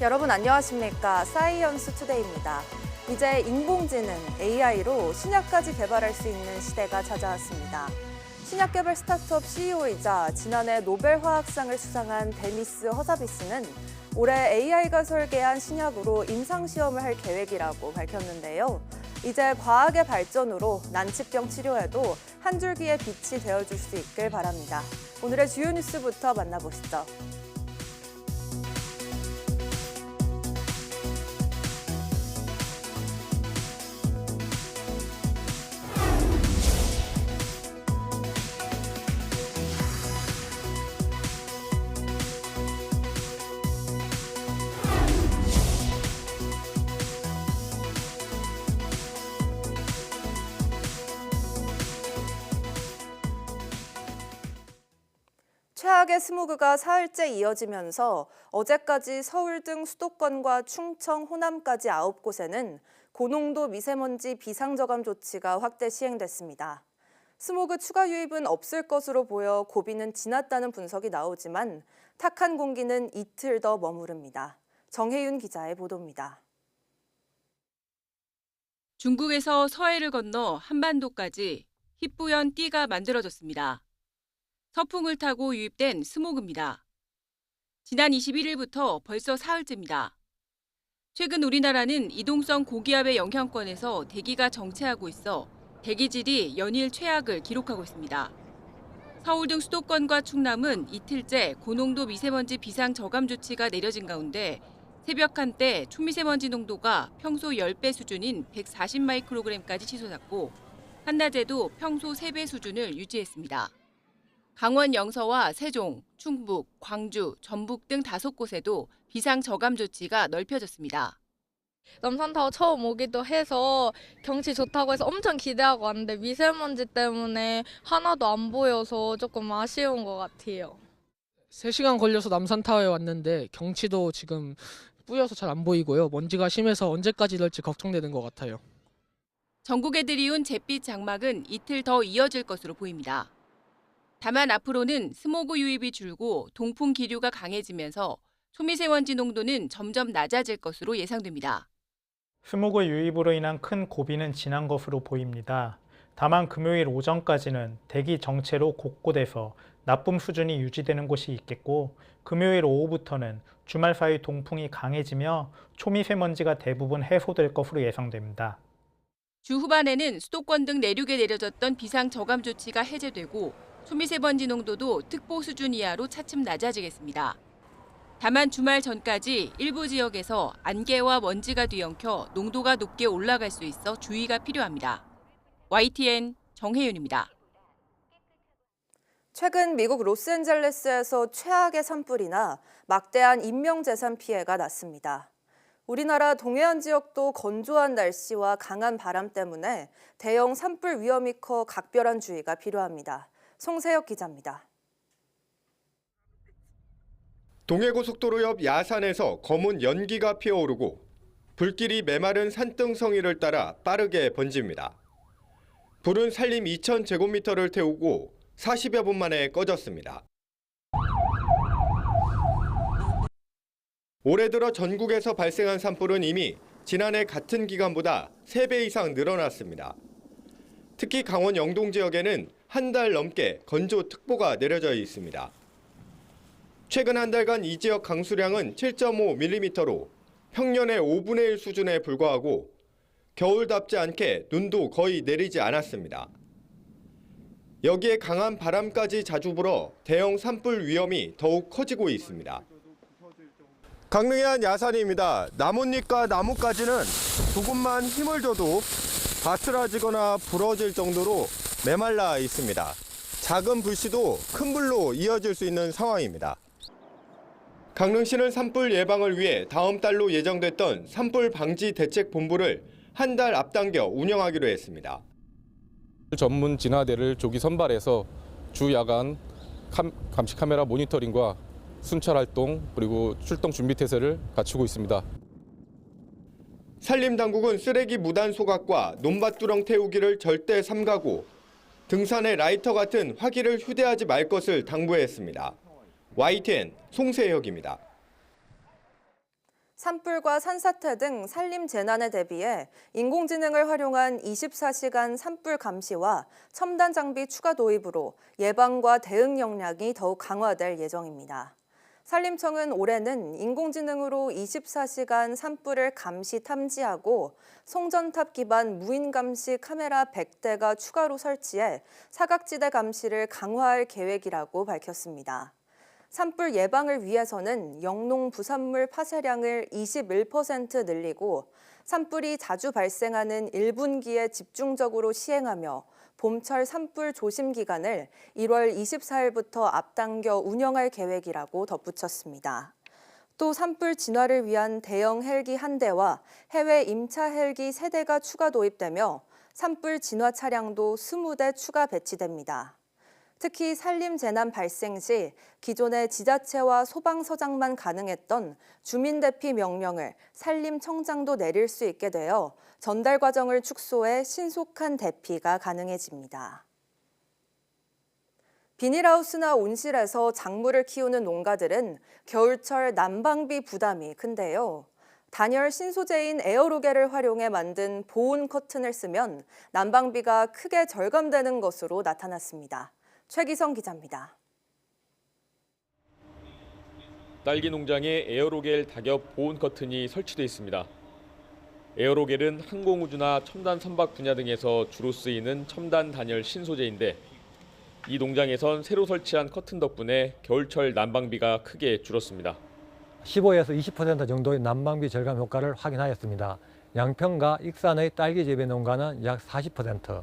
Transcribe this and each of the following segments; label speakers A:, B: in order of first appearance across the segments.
A: 여러분 안녕하십니까? 사이언스 투데이입니다. 이제 인공지능 AI로 신약까지 개발할 수 있는 시대가 찾아왔습니다. 신약 개발 스타트업 CEO이자 지난해 노벨 화학상을 수상한 데니스 허사비스는 올해 AI가 설계한 신약으로 임상시험을 할 계획이라고 밝혔는데요. 이제 과학의 발전으로 난치병 치료에도 한 줄기의 빛이 되어줄 수 있길 바랍니다. 오늘의 주요 뉴스부터 만나보시죠. 최악의 스모그가 사흘째 이어지면서 어제까지 서울 등 수도권과 충청, 호남까지 9곳에는 고농도 미세먼지 비상저감 조치가 확대 시행됐습니다. 스모그 추가 유입은 없을 것으로 보여 고비는 지났다는 분석이 나오지만 탁한 공기는 이틀 더 머무릅니다. 정혜윤 기자의 보도입니다.
B: 중국에서 서해를 건너 한반도까지 희뿌연 띠가 만들어졌습니다. 서풍을 타고 유입된 스모그입니다. 지난 21일부터 벌써 사흘째입니다. 최근 우리나라는 이동성 고기압의 영향권에서 대기가 정체하고 있어 대기질이 연일 최악을 기록하고 있습니다. 서울 등 수도권과 충남은 이틀째 고농도 미세먼지 비상 저감 조치가 내려진 가운데 새벽 한때 초미세먼지 농도가 평소 10배 수준인 140 마이크로그램까지 치솟았고 한낮에도 평소 3배 수준을 유지했습니다. 강원 영서와 세종, 충북, 광주, 전북 등 5곳에도 비상 저감 조치가 넓혀졌습니다.
C: 남산타워 처음 오기도 해서 경치 좋다고 해서 엄청 기대하고 왔는데 미세먼지 때문에 하나도 안 보여서 조금 아쉬운 것 같아요.
D: 3시간 걸려서 남산타워에 왔는데 경치도 지금 뿌여서 잘 안 보이고요. 먼지가 심해서 언제까지 이럴지 걱정되는 것 같아요.
B: 전국에 들이운 잿빛 장막은 이틀 더 이어질 것으로 보입니다. 다만 앞으로는 스모그 유입이 줄고 동풍 기류가 강해지면서 초미세먼지 농도는 점점 낮아질 것으로 예상됩니다.
E: 스모그 유입으로 인한 큰 고비는 지난 것으로 보입니다. 다만 금요일 오전까지는 대기 정체로 곳곳에서 나쁨 수준이 유지되는 곳이 있겠고 금요일 오후부터는 주말 사이 동풍이 강해지며 초미세먼지가 대부분 해소될 것으로 예상됩니다.
B: 주 후반에는 수도권 등 내륙에 내려졌던 비상 저감 조치가 해제되고 초미세먼지 농도도 특보 수준 이하로 차츰 낮아지겠습니다. 다만 주말 전까지 일부 지역에서 안개와 먼지가 뒤엉켜 농도가 높게 올라갈 수 있어 주의가 필요합니다. YTN 정혜윤입니다.
A: 최근 미국 로스앤젤레스에서 최악의 산불이나 막대한 인명재산 피해가 났습니다. 우리나라 동해안 지역도 건조한 날씨와 강한 바람 때문에 대형 산불 위험이 커 각별한 주의가 필요합니다. 송세혁 기자입니다.
F: 동해고속도로 옆 야산에서 검은 연기가 피어오르고 불길이 메마른 산등성이를 따라 빠르게 번집니다. 불은 산림 2,000제곱미터를 태우고 40여 분 만에 꺼졌습니다. 올해 들어 전국에서 발생한 산불은 이미 지난해 같은 기간보다 3배 이상 늘어났습니다. 특히 강원 영동 지역에는 한 달 넘게 건조특보가 내려져 있습니다. 최근 한 달간 이 지역 강수량은 7.5mm로 평년의 5분의 1 수준에 불과하고 겨울답지 않게 눈도 거의 내리지 않았습니다. 여기에 강한 바람까지 자주 불어 대형 산불 위험이 더욱 커지고 있습니다. 강릉의 한 야산입니다. 나뭇잎과 나뭇가지는 조금만 힘을 줘도 바스라지거나 부러질 정도로 메말라 있습니다. 작은 불씨도 큰 불로 이어질 수 있는 상황입니다. 강릉시는 산불 예방을 위해 다음 달로 예정됐던 산불 방지 대책 본부를 한 달 앞당겨 운영하기로 했습니다.
G: 전문 진화대를 조기 선발해서 주 야간 감시 카메라 모니터링과 순찰 활동 그리고 출동 준비 태세를 갖추고 있습니다.
F: 산림당국은 쓰레기 무단 소각과 논밭두렁 태우기를 절대 삼가고 등산에 라이터 같은 화기를 휴대하지 말 것을 당부했습니다. YTN 송세혁입니다.
A: 산불과 산사태 등 산림 재난에 대비해 인공지능을 활용한 24시간 산불 감시와 첨단 장비 추가 도입으로 예방과 대응 역량이 더욱 강화될 예정입니다. 산림청은 올해는 인공지능으로 24시간 산불을 감시 탐지하고 송전탑 기반 무인 감시 카메라 100대가 추가로 설치해 사각지대 감시를 강화할 계획이라고 밝혔습니다. 산불 예방을 위해서는 영농 부산물 파쇄량을 21% 늘리고 산불이 자주 발생하는 1분기에 집중적으로 시행하며 봄철 산불 조심 기간을 1월 24일부터 앞당겨 운영할 계획이라고 덧붙였습니다. 또 산불 진화를 위한 대형 헬기 1대와 해외 임차 헬기 3대가 추가 도입되며 산불 진화 차량도 20대 추가 배치됩니다. 특히 산림 재난 발생 시 기존의 지자체와 소방서장만 가능했던 주민대피 명령을 산림청장도 내릴 수 있게 되어 전달 과정을 축소해 신속한 대피가 가능해집니다. 비닐하우스나 온실에서 작물을 키우는 농가들은 겨울철 난방비 부담이 큰데요. 단열 신소재인 에어로겔을 활용해 만든 보온 커튼을 쓰면 난방비가 크게 절감되는 것으로 나타났습니다. 최기성 기자입니다.
H: 딸기 농장에 에어로겔 다겹 보온 커튼이 설치돼 있습니다. 에어로겔은 항공우주나 첨단 선박 분야 등에서 주로 쓰이는 첨단 단열 신소재인데 이 농장에선 새로 설치한 커튼 덕분에 겨울철 난방비가 크게 줄었습니다.
I: 15에서 20% 정도의 난방비 절감 효과를 확인하였습니다. 양평과 익산의 딸기 재배 농가는 약 40%,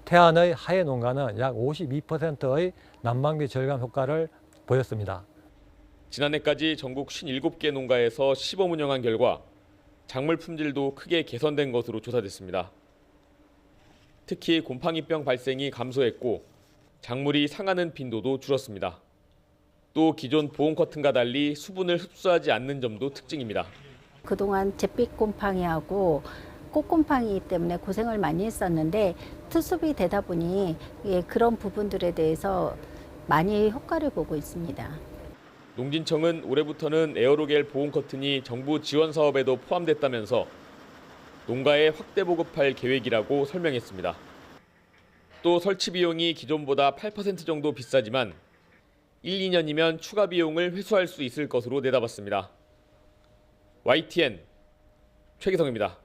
I: 태안의 하해 농가는 약 52%의 난방비 절감 효과를 보였습니다.
H: 지난해까지 전국 57개 농가에서 시범 운영한 결과 작물 품질도 크게 개선된 것으로 조사됐습니다. 특히 곰팡이병 발생이 감소했고 작물이 상하는 빈도도 줄었습니다. 또 기존 보온 커튼과 달리 수분을 흡수하지 않는 점도 특징입니다.
J: 그동안 잿빛 곰팡이하고 꽃곰팡이 때문에 고생을 많이 했었는데 투습이 되다 보니 그런 부분들에 대해서 많이 효과를 보고 있습니다.
H: 농진청은 올해부터는 에어로겔 보온 커튼이 정부 지원 사업에도 포함됐다면서 농가에 확대 보급할 계획이라고 설명했습니다. 또 설치 비용이 기존보다 8% 정도 비싸지만 1, 2년이면 추가 비용을 회수할 수 있을 것으로 내다봤습니다. YTN 최기성입니다.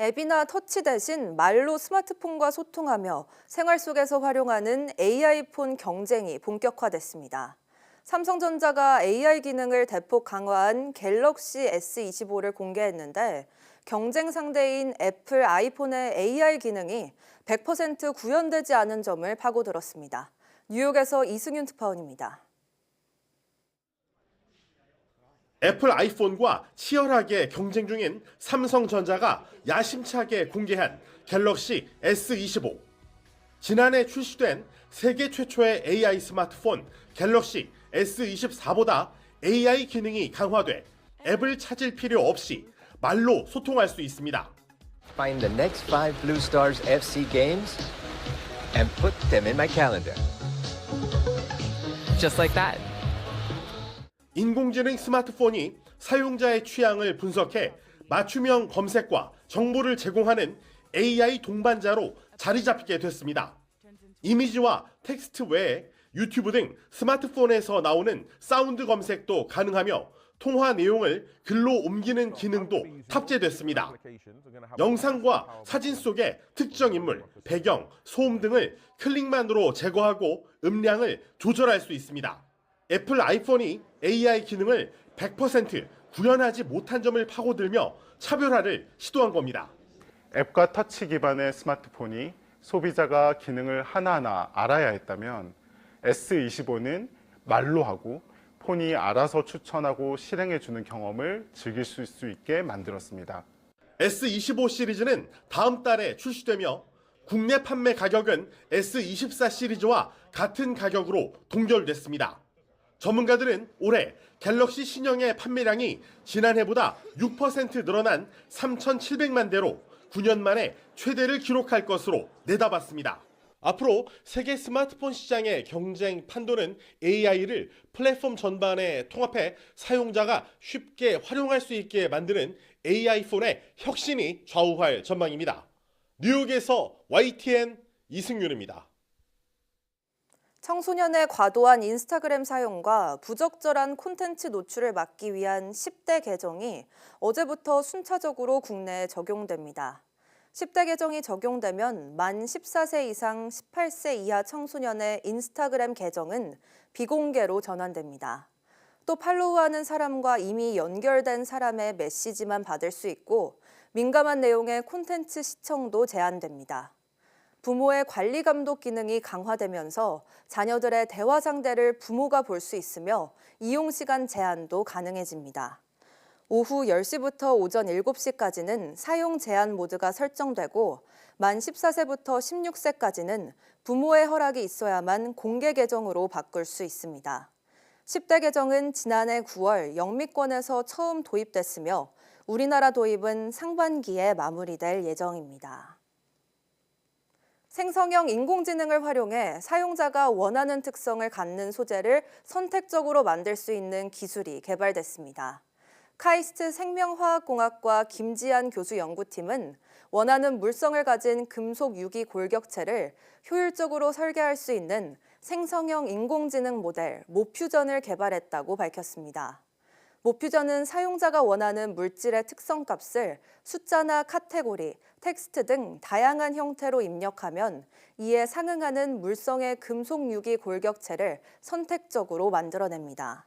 A: 앱이나 터치 대신 말로 스마트폰과 소통하며 생활 속에서 활용하는 AI폰 경쟁이 본격화됐습니다. 삼성전자가 AI 기능을 대폭 강화한 갤럭시 S25를 공개했는데 경쟁 상대인 애플 아이폰의 AI 기능이 100% 구현되지 않은 점을 파고들었습니다. 뉴욕에서 이승윤 특파원입니다.
K: 애플 아이폰과 치열하게 경쟁 중인 삼성전자가 야심차게 공개한 갤럭시 S25. 지난해 출시된 세계 최초의 AI 스마트폰 갤럭시 S24보다 AI 기능이 강화돼 앱을 찾을 필요 없이 말로 소통할 수 있습니다.
L: Find the next 5 Blue Stars FC games and put them in my calendar. Just like that.
K: 인공지능 스마트폰이 사용자의 취향을 분석해 맞춤형 검색과 정보를 제공하는 AI 동반자로 자리 잡게 됐습니다. 이미지와 텍스트 외에 유튜브 등 스마트폰에서 나오는 사운드 검색도 가능하며 통화 내용을 글로 옮기는 기능도 탑재됐습니다. 영상과 사진 속의 특정 인물, 배경, 소음 등을 클릭만으로 제거하고 음량을 조절할 수 있습니다. 애플 아이폰이 AI 기능을 100% 구현하지 못한 점을 파고들며 차별화를 시도한 겁니다.
M: 앱과 터치 기반의 스마트폰이 소비자가 기능을 하나하나 알아야 했다면 S25는 말로 하고 폰이 알아서 추천하고 실행해주는 경험을 즐길 수 있게 만들었습니다.
K: S25 시리즈는 다음 달에 출시되며 국내 판매 가격은 S24 시리즈와 같은 가격으로 동결됐습니다. 전문가들은 올해 갤럭시 신형의 판매량이 지난해보다 6% 늘어난 3,700만 대로 9년 만에 최대를 기록할 것으로 내다봤습니다. 앞으로 세계 스마트폰 시장의 경쟁 판도는 AI를 플랫폼 전반에 통합해 사용자가 쉽게 활용할 수 있게 만드는 AI폰의 혁신이 좌우할 전망입니다. 뉴욕에서 YTN 이승윤입니다.
A: 청소년의 과도한 인스타그램 사용과 부적절한 콘텐츠 노출을 막기 위한 10대 개정이 어제부터 순차적으로 국내에 적용됩니다. 10대 개정이 적용되면 만 14세 이상 18세 이하 청소년의 인스타그램 계정은 비공개로 전환됩니다. 또 팔로우하는 사람과 이미 연결된 사람의 메시지만 받을 수 있고 민감한 내용의 콘텐츠 시청도 제한됩니다. 부모의 관리 감독 기능이 강화되면서 자녀들의 대화 상대를 부모가 볼 수 있으며 이용 시간 제한도 가능해집니다. 오후 10시부터 오전 7시까지는 사용 제한 모드가 설정되고 만 14세부터 16세까지는 부모의 허락이 있어야만 공개 계정으로 바꿀 수 있습니다. 10대 계정은 지난해 9월 영미권에서 처음 도입됐으며 우리나라 도입은 상반기에 마무리될 예정입니다. 생성형 인공지능을 활용해 사용자가 원하는 특성을 갖는 소재를 선택적으로 만들 수 있는 기술이 개발됐습니다. 카이스트 생명화학공학과 김지한 교수 연구팀은 원하는 물성을 가진 금속 유기 골격체를 효율적으로 설계할 수 있는 생성형 인공지능 모델 모퓨전을 개발했다고 밝혔습니다. 모퓨전은 사용자가 원하는 물질의 특성값을 숫자나 카테고리, 텍스트 등 다양한 형태로 입력하면 이에 상응하는 물성의 금속 유기 골격체를 선택적으로 만들어냅니다.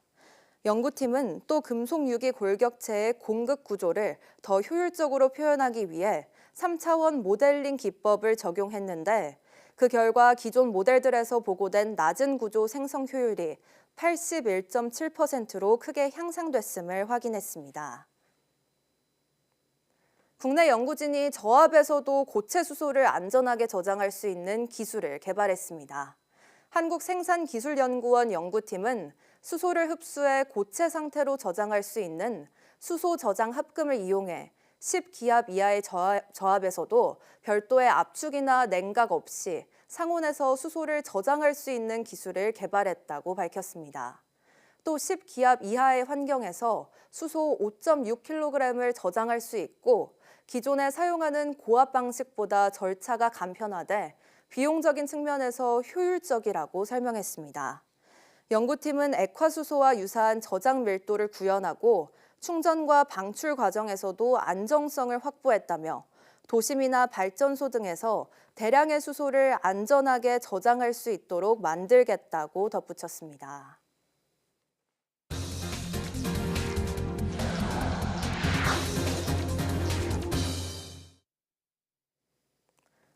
A: 연구팀은 또 금속 유기 골격체의 공급 구조를 더 효율적으로 표현하기 위해 3차원 모델링 기법을 적용했는데 그 결과 기존 모델들에서 보고된 낮은 구조 생성 효율이 81.7%로 크게 향상됐음을 확인했습니다. 국내 연구진이 저압에서도 고체 수소를 안전하게 저장할 수 있는 기술을 개발했습니다. 한국생산기술연구원 연구팀은 수소를 흡수해 고체 상태로 저장할 수 있는 수소 저장 합금을 이용해 10기압 이하의 저압에서도 별도의 압축이나 냉각 없이 상온에서 수소를 저장할 수 있는 기술을 개발했다고 밝혔습니다. 또 10기압 이하의 환경에서 수소 5.6kg을 저장할 수 있고 기존에 사용하는 고압 방식보다 절차가 간편화돼 비용적인 측면에서 효율적이라고 설명했습니다. 연구팀은 액화수소와 유사한 저장 밀도를 구현하고 충전과 방출 과정에서도 안정성을 확보했다며 도심이나 발전소 등에서 대량의 수소를 안전하게 저장할 수 있도록 만들겠다고 덧붙였습니다.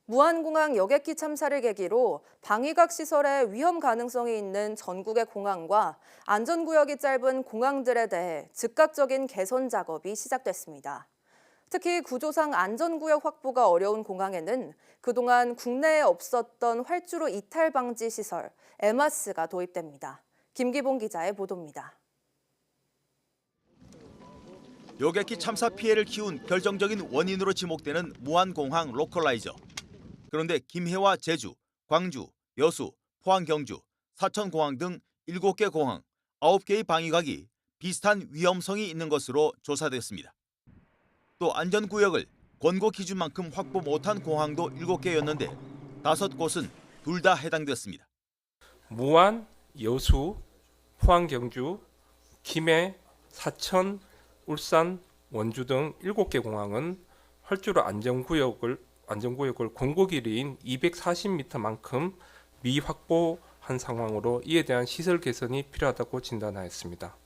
A: 무안공항 여객기 참사를 계기로 방위각 시설의 위험 가능성이 있는 전국의 공항과 안전구역이 짧은 공항들에 대해 즉각적인 개선 작업이 시작됐습니다. 특히 구조상 안전구역 확보가 어려운 공항에는 그동안 국내에 없었던 활주로 이탈 방지 시설 에마스가 도입됩니다. 김기봉 기자의 보도입니다.
N: 여객기 참사 피해를 키운 결정적인 원인으로 지목되는 무안공항 로컬라이저. 그런데 김해와 제주, 광주, 여수, 포항 경주, 사천공항 등 7개 공항, 9개의 방위각이 비슷한 위험성이 있는 것으로 조사됐습니다. 또 안전구역을 권고 기준만큼 확보 못한 공항도 7개였는데 5곳은 둘 다 해당됐습니다.
O: 무안, 여수, 포항 경주, 김해, 사천, 울산, 원주 등 7개 공항은 활주로 안전구역을 권고 길이인 240m만큼 미확보한 상황으로 이에 대한 시설 개선이 필요하다고 진단하였습니다.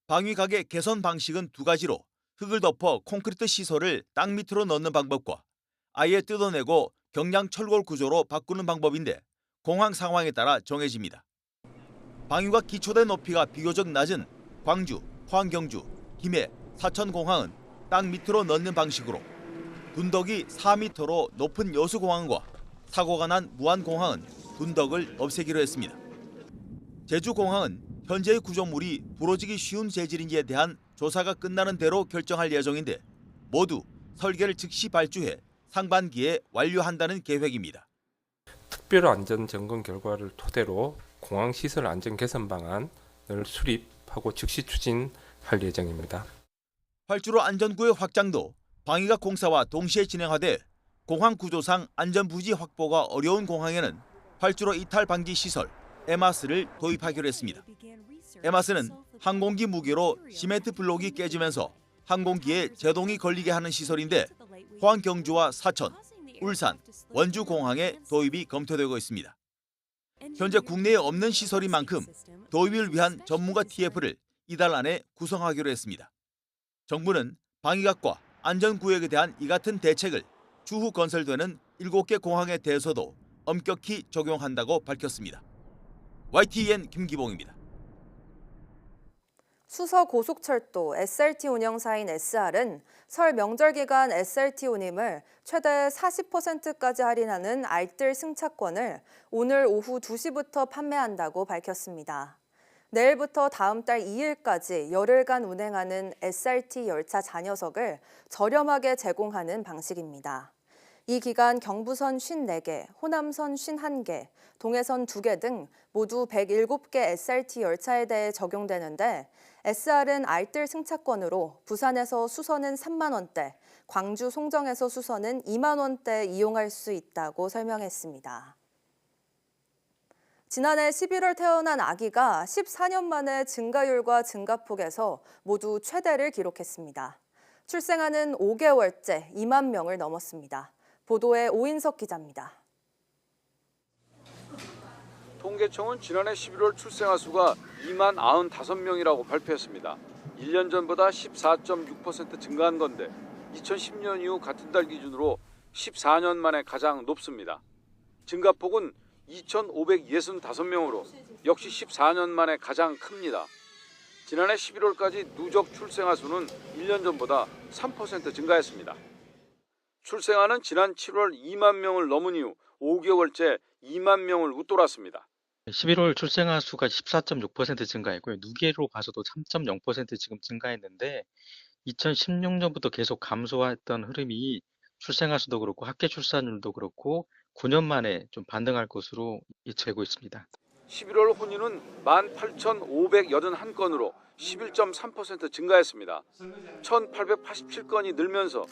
N: 방위각의 개선 방식은 두 가지로 흙을 덮어 콘크리트 시설을 땅 밑으로 넣는 방법과 아예 뜯어내고 경량 철골 구조로 바꾸는 방법인데 공항 상황에 따라 정해집니다. 방위각 기초대 높이가 비교적 낮은 광주, 포항 경주, 김해, 사천 공항은 땅 밑으로 넣는 방식으로 둔덕이 4m로 높은 여수공항과 사고가 난 무안공항은 분덕을 없애기로 했습니다. 제주공항은 현재의 구조물이 부러지기 쉬운 재질인지에 대한 조사가 끝나는 대로 결정할 예정인데 모두 설계를 즉시 발주해 상반기에 완료한다는 계획입니다.
O: 특별 안전 점검 결과를 토대로 공항 시설 안전 개선 방안을 수립하고 즉시 추진할 예정입니다.
N: 활주로 안전구역 확장도 방위각 공사와 동시에 진행하되 공항 구조상 안전부지 확보가 어려운 공항에는 활주로 이탈 방지 시설 에마스를 도입하기로 했습니다. 에마스는 항공기 무게로 시멘트 블록이 깨지면서 항공기에 제동이 걸리게 하는 시설인데 포항 경주와 사천, 울산, 원주 공항에 도입이 검토되고 있습니다. 현재 국내에 없는 시설인 만큼 도입을 위한 전문가 TF를 이달 안에 구성하기로 했습니다. 정부는 방위각과 안전구역에 대한 이 같은 대책을 추후 건설되는 7개 공항에 대해서도 엄격히 적용한다고 밝혔습니다. YTN 김기봉입니다.
A: 수서고속철도 SRT 운영사인 SR은 설 명절 기간 SRT 운임을 최대 40%까지 할인하는 알뜰 승차권을 오늘 오후 2시부터 판매한다고 밝혔습니다. 내일부터 다음 달 2일까지 열흘간 운행하는 SRT 열차 잔여석을 저렴하게 제공하는 방식입니다. 이 기간 경부선 54개, 호남선 51개, 동해선 2개 등 모두 107개 SRT 열차에 대해 적용되는데 SR은 알뜰 승차권으로 부산에서 수서는 3만 원대, 광주 송정에서 수서는 2만 원대 이용할 수 있다고 설명했습니다. 지난해 11월 태어난 아기가 14년 만에 증가율과 증가폭에서 모두 최대를 기록했습니다. 출생아는 5개월째 2만 명을 넘었습니다. 보도에 오인석 기자입니다.
P: 통계청은 지난해 11월 출생아 수가 2만 95명이라고 발표했습니다. 1년 전보다 14.6% 증가한 건데 2010년 이후 같은 달 기준으로 14년 만에 가장 높습니다. 증가폭은 2,565명으로 역시 14년 만에 가장 큽니다. 지난해 11월까지 누적 출생아 수는 1년 전보다 3% 증가했습니다. 출생아는 지난 7월 2만 명을 넘은 이후 5개월째 2만 명을 웃돌았습니다.
Q: 11월 출생아 수가 14.6% 증가했고요. 누계로 봐서도 3.0% 지금 증가했는데 2016년부터 계속 감소했던 흐름이 출생아 수도 그렇고 학계 출산율도 그렇고 9년 만에 좀 반등할 것으로 예측되고 있습니다.
P: 11월 혼인은 18,581건으로 11.3% 증가했습니다. 1,887건이 늘면서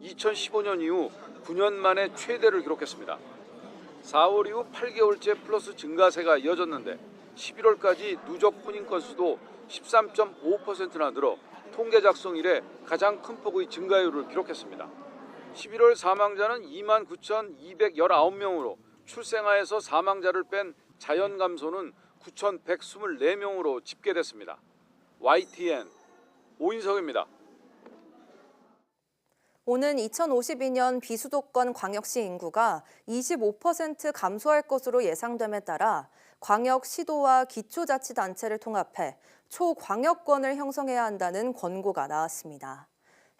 P: 2015년 이후 9년 만에 최대를 기록했습니다. 4월 이후 8개월째 플러스 증가세가 이어졌는데 11월까지 누적 혼인 건수도 13.5%나 늘어 통계 작성 이래 가장 큰 폭의 증가율을 기록했습니다. 11월 사망자는 29,219명으로 출생아에서 사망자를 뺀 자연 감소는 9,124명으로 집계됐습니다. YTN 오인석입니다.
A: 오는 2052년 비수도권 광역시 인구가 25% 감소할 것으로 예상됨에 따라 광역, 시도와 기초자치단체를 통합해 초광역권을 형성해야 한다는 권고가 나왔습니다.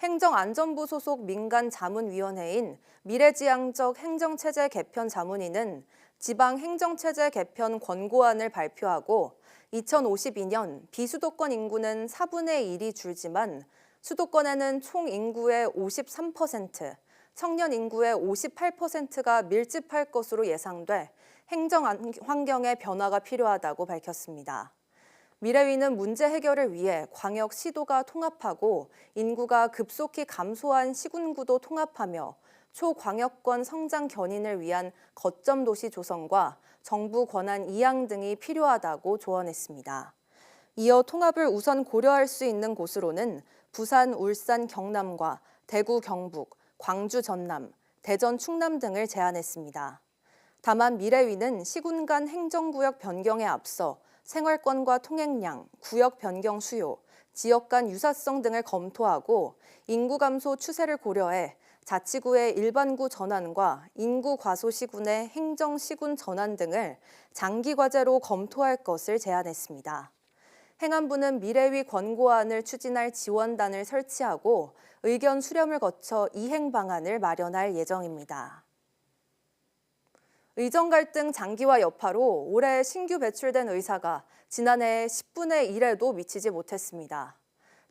A: 행정안전부 소속 민간자문위원회인 미래지향적 행정체제 개편 자문위는 지방행정체제 개편 권고안을 발표하고 2052년 비수도권 인구는 4분의 1이 줄지만 수도권에는 총 인구의 53%, 청년 인구의 58%가 밀집할 것으로 예상돼 행정 환경의 변화가 필요하다고 밝혔습니다. 미래위는 문제 해결을 위해 광역, 시도가 통합하고 인구가 급속히 감소한 시군구도 통합하며 초광역권 성장 견인을 위한 거점 도시 조성과 정부 권한 이양 등이 필요하다고 조언했습니다. 이어 통합을 우선 고려할 수 있는 곳으로는 부산, 울산, 경남과 대구, 경북, 광주, 전남, 대전, 충남 등을 제안했습니다. 다만 미래위는 시군 간 행정구역 변경에 앞서 생활권과 통행량, 구역 변경 수요, 지역 간 유사성 등을 검토하고 인구 감소 추세를 고려해 자치구의 일반구 전환과 인구 과소 시군의 행정 시군 전환 등을 장기 과제로 검토할 것을 제안했습니다. 행안부는 미래위 권고안을 추진할 지원단을 설치하고 의견 수렴을 거쳐 이행 방안을 마련할 예정입니다. 의정 갈등 장기화 여파로 올해 신규 배출된 의사가 지난해 10분의 1에도 미치지 못했습니다.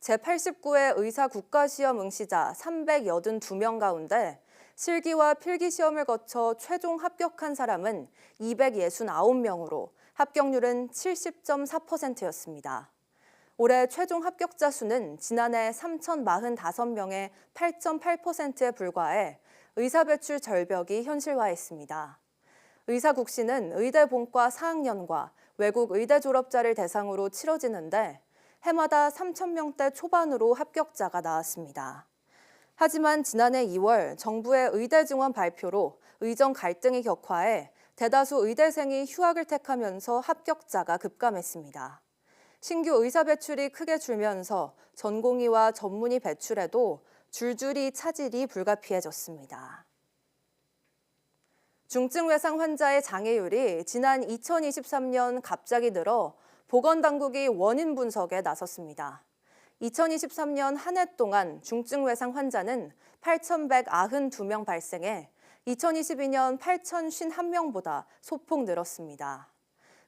A: 제89회 의사 국가시험 응시자 382명 가운데 실기와 필기 시험을 거쳐 최종 합격한 사람은 269명으로 합격률은 70.4%였습니다. 올해 최종 합격자 수는 지난해 3,045명의 8.8%에 불과해 의사 배출 절벽이 현실화했습니다. 의사국시는 의대 본과 4학년과 외국 의대 졸업자를 대상으로 치러지는데 해마다 3,000명대 초반으로 합격자가 나왔습니다. 하지만 지난해 2월 정부의 의대 증원 발표로 의정 갈등이 격화해 대다수 의대생이 휴학을 택하면서 합격자가 급감했습니다. 신규 의사 배출이 크게 줄면서 전공의와 전문의 배출에도 줄줄이 차질이 불가피해졌습니다. 중증 외상 환자의 장애율이 지난 2023년 갑자기 늘어 보건당국이 원인 분석에 나섰습니다. 2023년 한 해 동안 중증 외상 환자는 8,192명 발생해 2022년 8,051명보다 소폭 늘었습니다.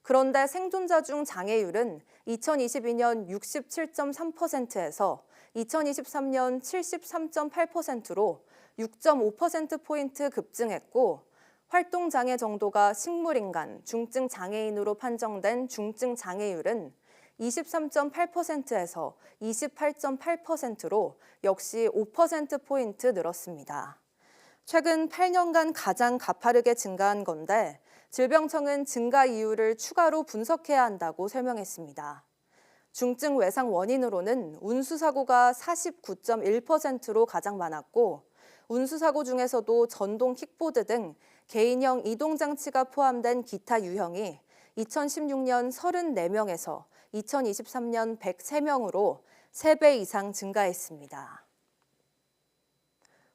A: 그런데 생존자 중 장애율은 2022년 67.3%에서 2023년 73.8%로 6.5%포인트 급증했고 활동장애 정도가 식물인간 중증 장애인으로 판정된 중증 장애율은 23.8%에서 28.8%로 역시 5%포인트 늘었습니다. 최근 8년간 가장 가파르게 증가한 건데 질병청은 증가 이유를 추가로 분석해야 한다고 설명했습니다. 중증 외상 원인으로는 운수사고가 49.1%로 가장 많았고 운수사고 중에서도 전동 킥보드 등 개인형 이동장치가 포함된 기타 유형이 2016년 34명에서 2023년 103명으로 3배 이상 증가했습니다.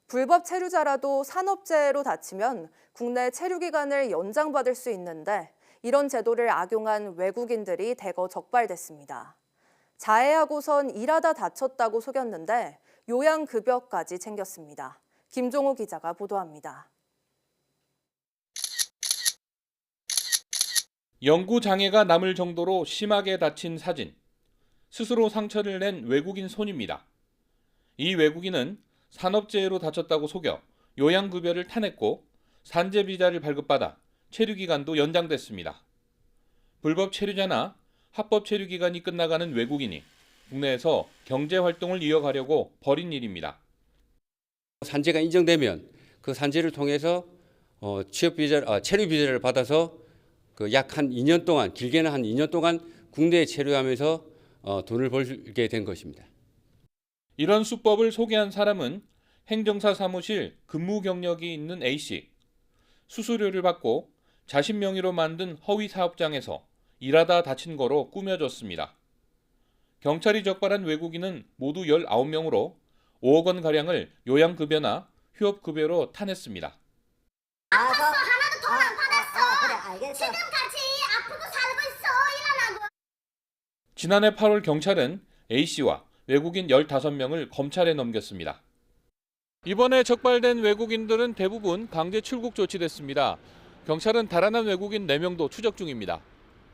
A: 불법 체류자라도 산업재해로 다치면 국내 체류기간을 연장받을 수 있는데 이런 제도를 악용한 외국인들이 대거 적발됐습니다. 자해하고선 일하다 다쳤다고 속였는데 요양급여까지 챙겼습니다. 김종호 기자가 보도합니다.
R: 영구 장애가 남을 정도로 심하게 다친 사진. 스스로 상처를 낸 외국인 손입니다. 이 외국인은 산업재해로 다쳤다고 속여 요양급여를 타냈고 산재비자를 발급받아 체류기간도 연장됐습니다. 불법 체류자나 합법 체류기간이 끝나가는 외국인이 국내에서 경제활동을 이어가려고 벌인 일입니다.
S: 산재가 인정되면 그 산재를 통해서 체류비자를 받아서 약 한 2년 동안, 길게는 한 2년 동안 국내에 체류하면서 돈을 벌게 된 것입니다.
R: 이런 수법을 소개한 사람은 행정사 사무실 근무 경력이 있는 A씨. 수수료를 받고 자신 명의로 만든 허위 사업장에서 일하다 다친 거로 꾸며줬습니다. 경찰이 적발한 외국인은 모두 19명으로 5억 원가량을 요양급여나 휴업급여로 타냈습니다.
T: 하나도 돈 안 받았어. 그래, 알겠어. 지금까지 아프고 살고 있어. 일어나고.
R: 지난해 8월 경찰은 A씨와 외국인 15명을 검찰에 넘겼습니다. 이번에 적발된 외국인들은 대부분 강제 출국 조치됐습니다. 경찰은 달아난 외국인 4명도 추적 중입니다.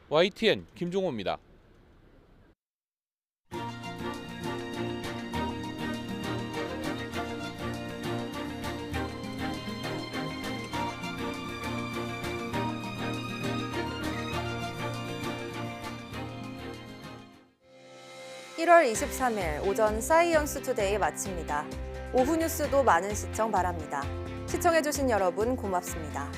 R: YTN 김종호입니다.
A: (1월 23일) 오전 사이언스 투데이 마칩니다. 오후 뉴스도 많은 시청 바랍니다. 시청해주신 여러분 고맙습니다.